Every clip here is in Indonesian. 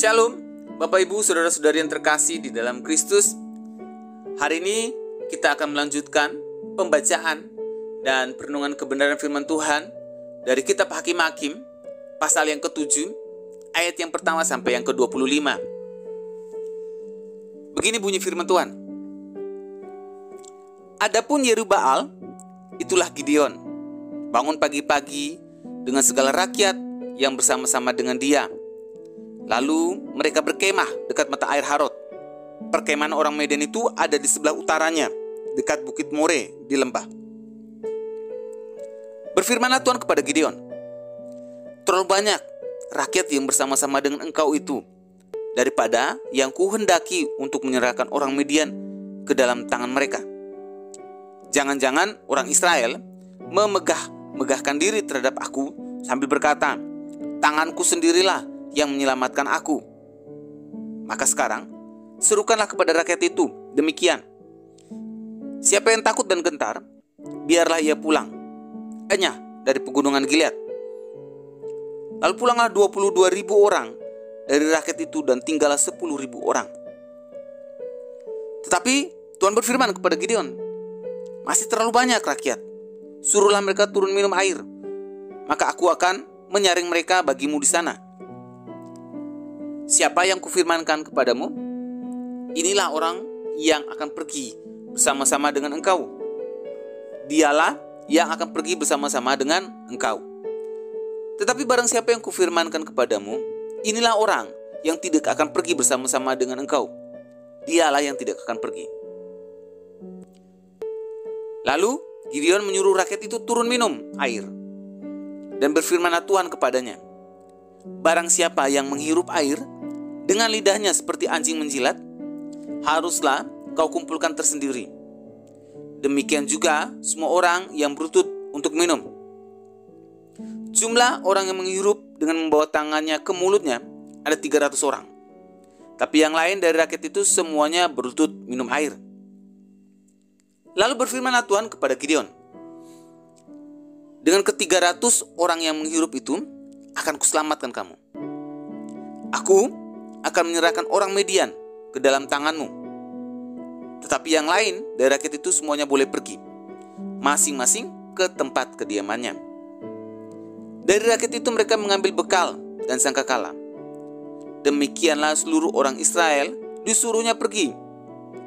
Shalom, Bapak Ibu, Saudara-saudari yang terkasih di dalam Kristus. Hari ini kita akan melanjutkan pembacaan dan perenungan kebenaran firman Tuhan dari kitab Hakim-Hakim, pasal yang ke-7, ayat yang pertama sampai yang ke-25. Begini bunyi firman Tuhan. Adapun Yerubbaal, itulah Gideon, bangun pagi-pagi dengan segala rakyat yang bersama-sama dengan dia. Lalu mereka berkemah dekat mata air Harod. Perkemahan orang Midian itu ada di sebelah utaranya, dekat Bukit More di lembah. Berfirmanlah Tuhan kepada Gideon, terlalu banyak rakyat yang bersama-sama dengan engkau itu, daripada yang kuhendaki untuk menyerahkan orang Midian ke dalam tangan mereka. Jangan-jangan orang Israel memegahkan diri terhadap aku sambil berkata, tanganku sendirilah yang menyelamatkan aku. Maka sekarang serukanlah kepada rakyat itu demikian, siapa yang takut dan gentar, biarlah ia pulang enyah dari pegunungan Gilead. Lalu pulanglah 22.000 orang dari rakyat itu, dan tinggallah 10.000 orang. Tetapi Tuhan berfirman kepada Gideon, masih terlalu banyak rakyat, suruhlah mereka turun minum air, maka aku akan menyaring mereka bagimu di sana. Siapa yang kufirmankan kepadamu, inilah orang yang akan pergi bersama-sama dengan engkau. Dialah yang akan pergi bersama-sama dengan engkau. Tetapi barang siapa yang kufirmankan kepadamu, inilah orang yang tidak akan pergi bersama-sama dengan engkau. Dialah yang tidak akan pergi. Lalu Gideon menyuruh rakyat itu turun minum air. Dan berfirmanlah Tuhan kepadanya, barang siapa yang menghirup air dengan lidahnya seperti anjing menjilat, haruslah kau kumpulkan tersendiri. Demikian juga semua orang yang berlutut untuk minum. Jumlah orang yang menghirup dengan membawa tangannya ke mulutnya ada 300 orang. Tapi yang lain dari rakyat itu semuanya berlutut minum air. Lalu berfirmanlah Tuhan kepada Gideon, dengan ke-300 orang yang menghirup itu akan kuselamatkan kamu. Aku akan menyerahkan orang Midian ke dalam tanganmu. Tetapi yang lain dari rakyat itu semuanya boleh pergi, masing-masing ke tempat kediamannya. Dari rakyat itu mereka mengambil bekal dan sangkakala. Demikianlah seluruh orang Israel disuruhnya pergi,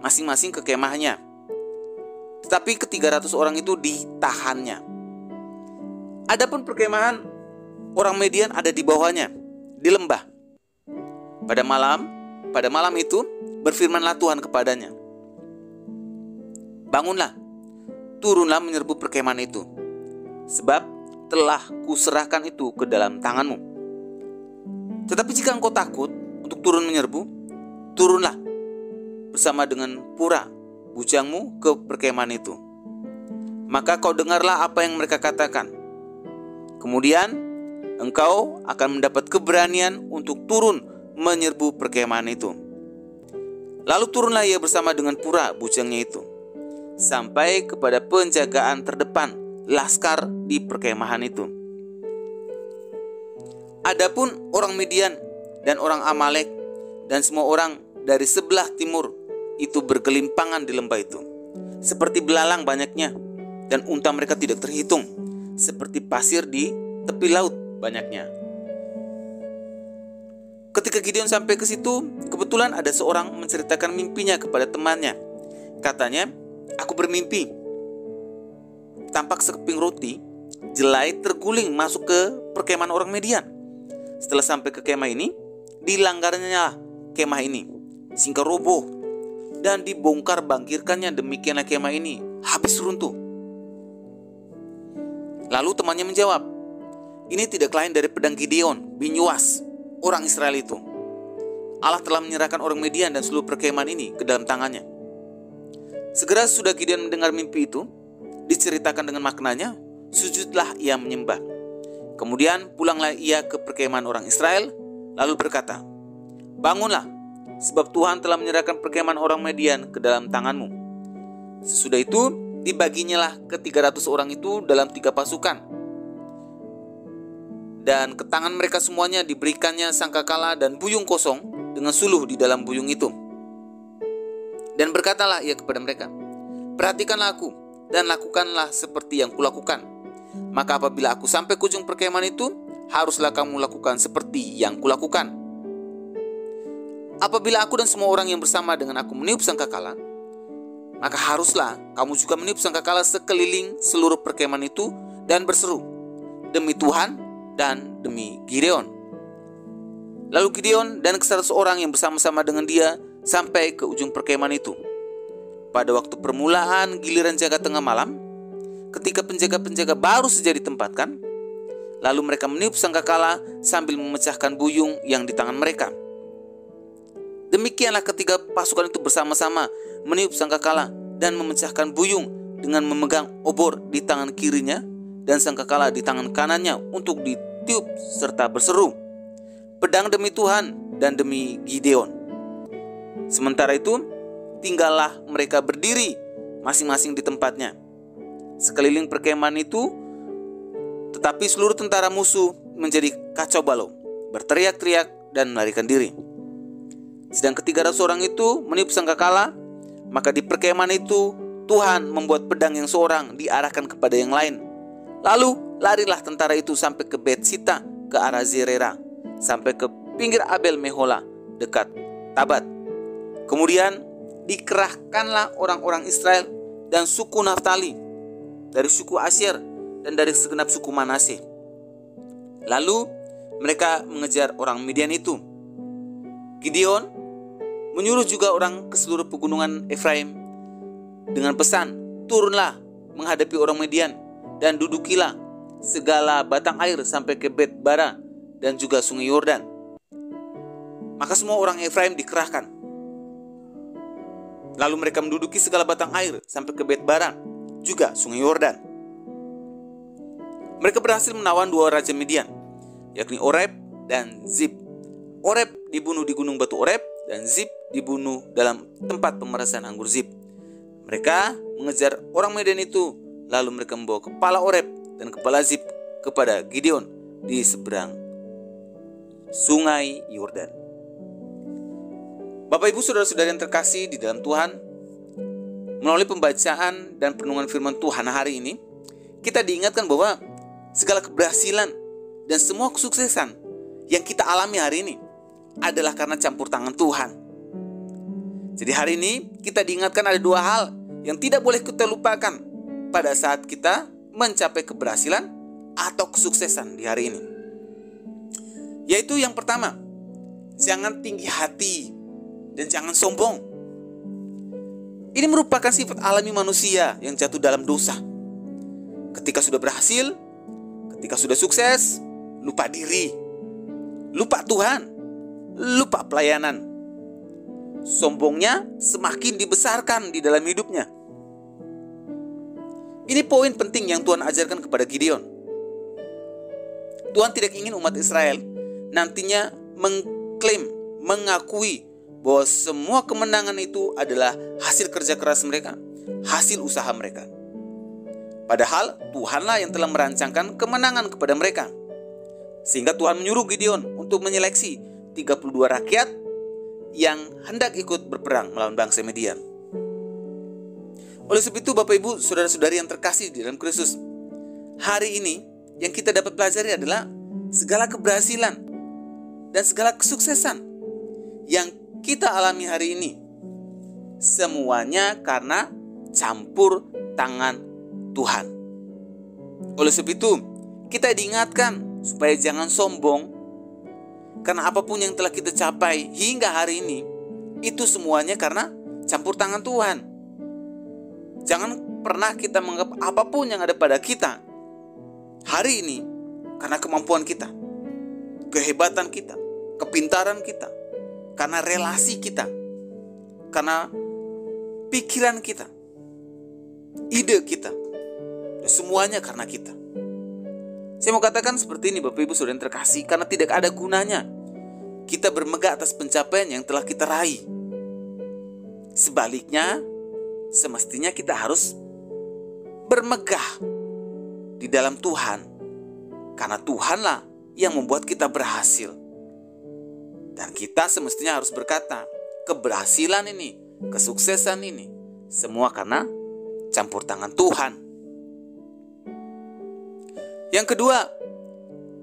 masing-masing ke kemahnya. Tetapi ke-300 orang itu ditahannya. Adapun perkemahan orang Midian ada di bawahnya, di lembah. Pada malam itu berfirmanlah Tuhan kepadanya, bangunlah, turunlah menyerbu perkemahan itu, sebab telah kuserahkan itu ke dalam tanganmu. Tetapi jika engkau takut untuk turun menyerbu, turunlah bersama dengan Pura bujangmu ke perkemahan itu. Maka kau dengarlah apa yang mereka katakan. Kemudian engkau akan mendapat keberanian untuk turun menyerbu perkemahan itu. Lalu turunlah ia bersama dengan Pura bujangnya itu, sampai kepada penjagaan terdepan laskar di perkemahan itu. Adapun orang Midian dan orang Amalek dan semua orang dari sebelah timur itu bergelimpangan di lembah itu, seperti belalang banyaknya, dan unta mereka tidak terhitung, seperti pasir di tepi laut banyaknya. Ketika Gideon sampai ke situ, kebetulan ada seorang menceritakan mimpinya kepada temannya. Katanya, aku bermimpi, tampak sekeping roti jelai terguling masuk ke perkemahan orang Midian. Setelah sampai ke kemah ini, dilanggarnya kemah ini, sehingga roboh dan dibongkar bangkirkannya. Demikianlah kemah ini habis runtuh. Lalu temannya menjawab, ini tidak lain dari pedang Gideon bin Yoas, orang Israel itu. Allah telah menyerahkan orang Midian dan seluruh perkemahan ini ke dalam tangannya. Segera sudah Gideon mendengar mimpi itu diceritakan dengan maknanya, sujudlah ia menyembah. Kemudian pulanglah ia ke perkemahan orang Israel, lalu berkata, bangunlah, sebab Tuhan telah menyerahkan perkemahan orang Midian ke dalam tanganmu. Sesudah itu dibaginyalah ke 300 orang itu dalam 3 pasukan. dan ke tangan mereka semuanya diberikannya sangkakala dan buyung kosong dengan suluh di dalam buyung itu. Dan berkatalah ia kepada mereka, perhatikanlah aku dan lakukanlah seperti yang kulakukan. Maka apabila aku sampai ke ujung perkemahan itu, haruslah kamu lakukan seperti yang kulakukan. Apabila aku dan semua orang yang bersama dengan aku meniup sangkakala, maka haruslah kamu juga meniup sangkakala sekeliling seluruh perkemahan itu dan berseru, demi Tuhan dan demi Gideon. Lalu Gideon dan ke-100 orang yang bersama-sama dengan dia sampai ke ujung perkemahan itu. Pada waktu permulaan giliran jaga tengah malam, ketika penjaga-penjaga baru saja ditempatkan, lalu mereka meniup sangkakala sambil memecahkan buyung yang di tangan mereka. Demikianlah ketika pasukan itu bersama-sama meniup sangkakala dan memecahkan buyung dengan memegang obor di tangan kirinya dan sangkakala di tangan kanannya untuk ditiup serta berseru, pedang demi Tuhan dan demi Gideon. Sementara itu tinggallah mereka berdiri masing-masing di tempatnya sekeliling perkemahan itu, tetapi seluruh tentara musuh menjadi kacau balau, berteriak-teriak dan melarikan diri. Sedang ke-300 orang itu meniup sangkakala, maka di perkemahan itu Tuhan membuat pedang yang seorang diarahkan kepada yang lain. Lalu larilah tentara itu sampai ke Bet-sita ke arah Zerera, sampai ke pinggir Abel Mehola dekat Tabat. Kemudian dikerahkanlah orang-orang Israel dan suku Naftali, dari suku Asyer dan dari segenap suku Manase. Lalu mereka mengejar orang Midian itu. Gideon menyuruh juga orang ke seluruh pegunungan Efraim dengan pesan, turunlah menghadapi orang Midian dan dudukilah segala batang air sampai ke Bet-bara dan juga sungai Yordan. Maka semua orang Efraim dikerahkan. Lalu mereka menduduki segala batang air sampai ke Bet-bara, juga sungai Yordan. Mereka berhasil menawan 2 raja Midian, yakni Oreb dan Zib. Oreb dibunuh di gunung batu Oreb dan Zib dibunuh dalam tempat pemerasan anggur Zib. Mereka mengejar orang Midian itu, lalu mereka membawa kepala Oreb dan kepala Zib kepada Gideon di seberang sungai Yordan. Bapak Ibu Saudara-saudari yang terkasih di dalam Tuhan, melalui pembacaan dan perenungan firman Tuhan hari ini, kita diingatkan bahwa segala keberhasilan dan semua kesuksesan yang kita alami hari ini adalah karena campur tangan Tuhan. Jadi hari ini kita diingatkan ada 2 hal yang tidak boleh kita lupakan pada saat kita mencapai keberhasilan atau kesuksesan di hari ini. Yaitu yang pertama, jangan tinggi hati dan jangan sombong. Ini merupakan sifat alami manusia yang jatuh dalam dosa. Ketika sudah berhasil, ketika sudah sukses, lupa diri, lupa Tuhan, lupa pelayanan. Sombongnya semakin dibesarkan di dalam hidupnya. Ini poin penting yang Tuhan ajarkan kepada Gideon. Tuhan tidak ingin umat Israel nantinya mengklaim, mengakui bahwa semua kemenangan itu adalah hasil kerja keras mereka, hasil usaha mereka. Padahal Tuhanlah yang telah merancangkan kemenangan kepada mereka. Sehingga Tuhan menyuruh Gideon untuk menyeleksi 32 rakyat yang hendak ikut berperang melawan bangsa Midian. Oleh sebab itu Bapak Ibu Saudara-saudari yang terkasih di dalam Kristus, hari ini yang kita dapat pelajari adalah segala keberhasilan dan segala kesuksesan yang kita alami hari ini, semuanya karena campur tangan Tuhan. Oleh sebab itu kita diingatkan supaya jangan sombong, karena apapun yang telah kita capai hingga hari ini, itu semuanya karena campur tangan Tuhan. Jangan pernah kita menganggap apapun yang ada pada kita hari ini karena kemampuan kita, kehebatan kita, kepintaran kita, karena relasi kita, karena pikiran kita, ide kita, semuanya karena kita. Saya mau katakan seperti ini Bapak Ibu Saudara yang terkasih, karena tidak ada gunanya kita bermegah atas pencapaian yang telah kita raih. Sebaliknya, semestinya kita harus bermegah di dalam Tuhan, karena Tuhanlah yang membuat kita berhasil. Dan kita semestinya harus berkata, keberhasilan ini, kesuksesan ini, semua karena campur tangan Tuhan. Yang kedua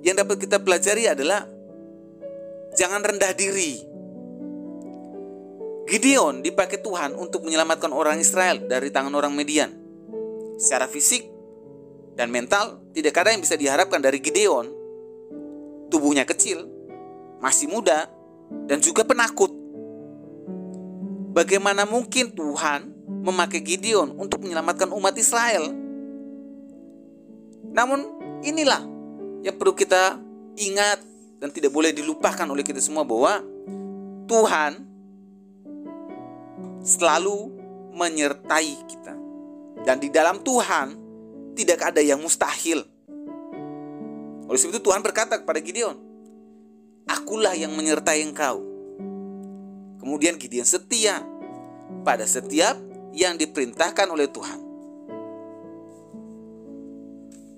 yang dapat kita pelajari adalah jangan rendah diri. Gideon dipakai Tuhan untuk menyelamatkan orang Israel dari tangan orang Midian. Secara fisik dan mental tidak ada yang bisa diharapkan dari Gideon. Tubuhnya kecil, masih muda, dan juga penakut. Bagaimana mungkin Tuhan memakai Gideon untuk menyelamatkan umat Israel? Namun inilah yang perlu kita ingat dan tidak boleh dilupakan oleh kita semua, bahwa Tuhan selalu menyertai kita. Dan di dalam Tuhan tidak ada yang mustahil. Oleh sebab itu Tuhan berkata kepada Gideon, "Akulah yang menyertai engkau." Kemudian Gideon setia pada setiap yang diperintahkan oleh Tuhan.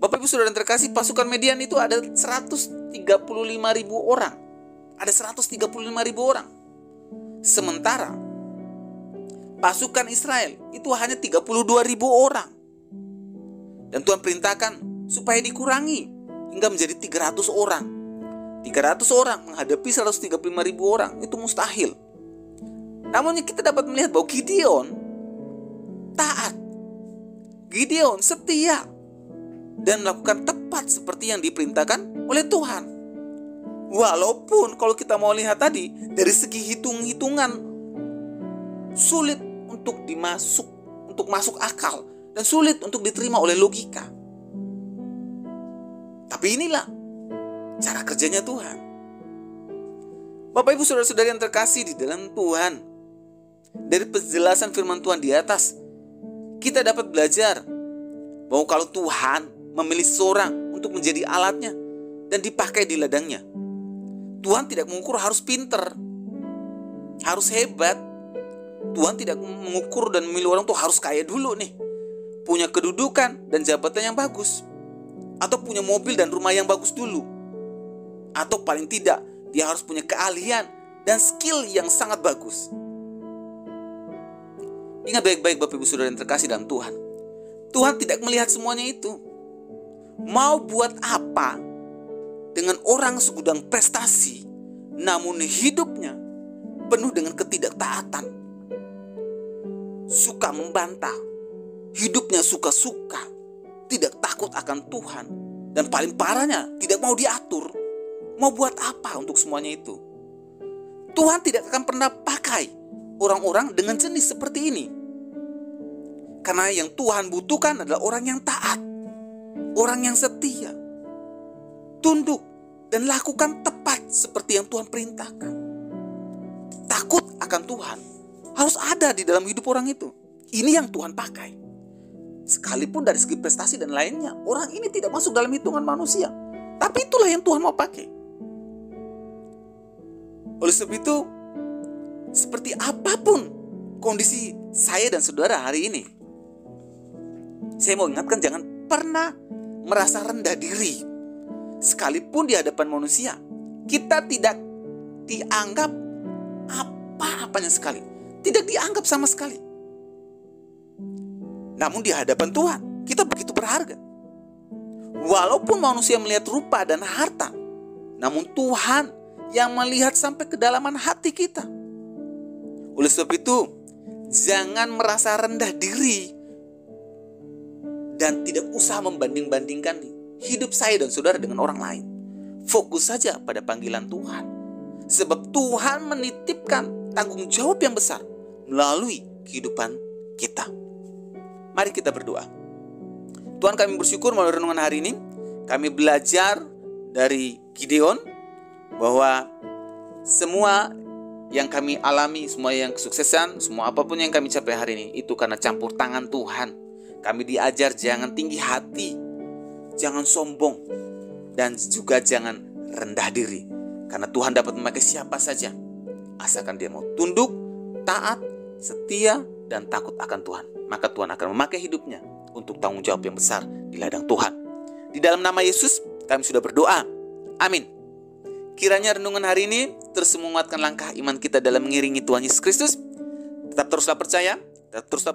Bapak Ibu Saudara yang terkasih, pasukan Midian itu ada 135.000 orang. Ada 135.000 orang. Sementara pasukan Israel itu hanya 32.000 orang. Dan Tuhan perintahkan supaya dikurangi hingga menjadi 300 orang. 300 orang menghadapi 135.000 orang, itu mustahil. Namun kita dapat melihat bahwa Gideon taat. Gideon setia dan melakukan tepat seperti yang diperintahkan oleh Tuhan. Walaupun kalau kita mau lihat tadi dari segi hitung-hitungan sulit untuk masuk akal dan sulit untuk diterima oleh logika. Tapi inilah cara kerjanya Tuhan. Bapak Ibu Saudara-saudari yang terkasih di dalam Tuhan, dari penjelasan firman Tuhan di atas, kita dapat belajar bahwa kalau Tuhan memilih seorang untuk menjadi alatnya dan dipakai di ladangnya, Tuhan tidak mengukur harus pinter, harus hebat. Tuhan tidak mengukur dan memilih orang tuh harus kaya dulu nih, punya kedudukan dan jabatan yang bagus, atau punya mobil dan rumah yang bagus dulu, atau paling tidak dia harus punya keahlian dan skill yang sangat bagus. Ingat baik-baik Bapak Ibu Saudara yang terkasih dalam Tuhan, Tuhan tidak melihat semuanya itu. Mau buat apa dengan orang segudang prestasi, namun hidupnya penuh dengan ketidaktaatan, suka membantah, hidupnya suka-suka, tidak takut akan Tuhan, dan paling parahnya tidak mau diatur. Mau buat apa untuk semuanya itu? Tuhan tidak akan pernah pakai orang-orang dengan jenis seperti ini. Karena yang Tuhan butuhkan adalah orang yang taat, orang yang setia, tunduk dan lakukan tepat seperti yang Tuhan perintahkan. Takut akan Tuhan harus ada di dalam hidup orang itu. Ini yang Tuhan pakai. Sekalipun dari segi prestasi dan lainnya, orang ini tidak masuk dalam hitungan manusia, tapi itulah yang Tuhan mau pakai. Oleh sebab itu, seperti apapun kondisi saya dan saudara hari ini, saya mau ingatkan, jangan pernah merasa rendah diri. Sekalipun di hadapan manusia, kita tidak dianggap apa-apanya sekali. Tidak dianggap sama sekali. Namun di hadapan Tuhan, kita begitu berharga. Walaupun manusia melihat rupa dan harta, namun Tuhan yang melihat sampai kedalaman hati kita. Oleh sebab itu, jangan merasa rendah diri dan tidak usah membanding-bandingkan hidup saya dan saudara dengan orang lain. Fokus saja pada panggilan Tuhan. Sebab Tuhan menitipkan tanggung jawab yang besar melalui kehidupan kita. Mari kita berdoa. Tuhan, kami bersyukur melalui renungan hari ini, kami belajar dari Gideon bahwa semua yang kami alami, semua yang kesuksesan, semua apapun yang kami capai hari ini, itu karena campur tangan Tuhan. Kami diajar jangan tinggi hati, jangan sombong, dan juga jangan rendah diri. Karena Tuhan dapat memakai siapa saja, asalkan dia mau tunduk, taat, setia, dan takut akan Tuhan. Maka Tuhan akan memakai hidupnya untuk tanggung jawab yang besar di ladang Tuhan. Di dalam nama Yesus kami sudah berdoa. Amin. Kiranya renungan hari ini terus menguatkan langkah iman kita dalam mengiringi Tuhan Yesus Kristus. Tetap teruslah percaya, tetap teruslah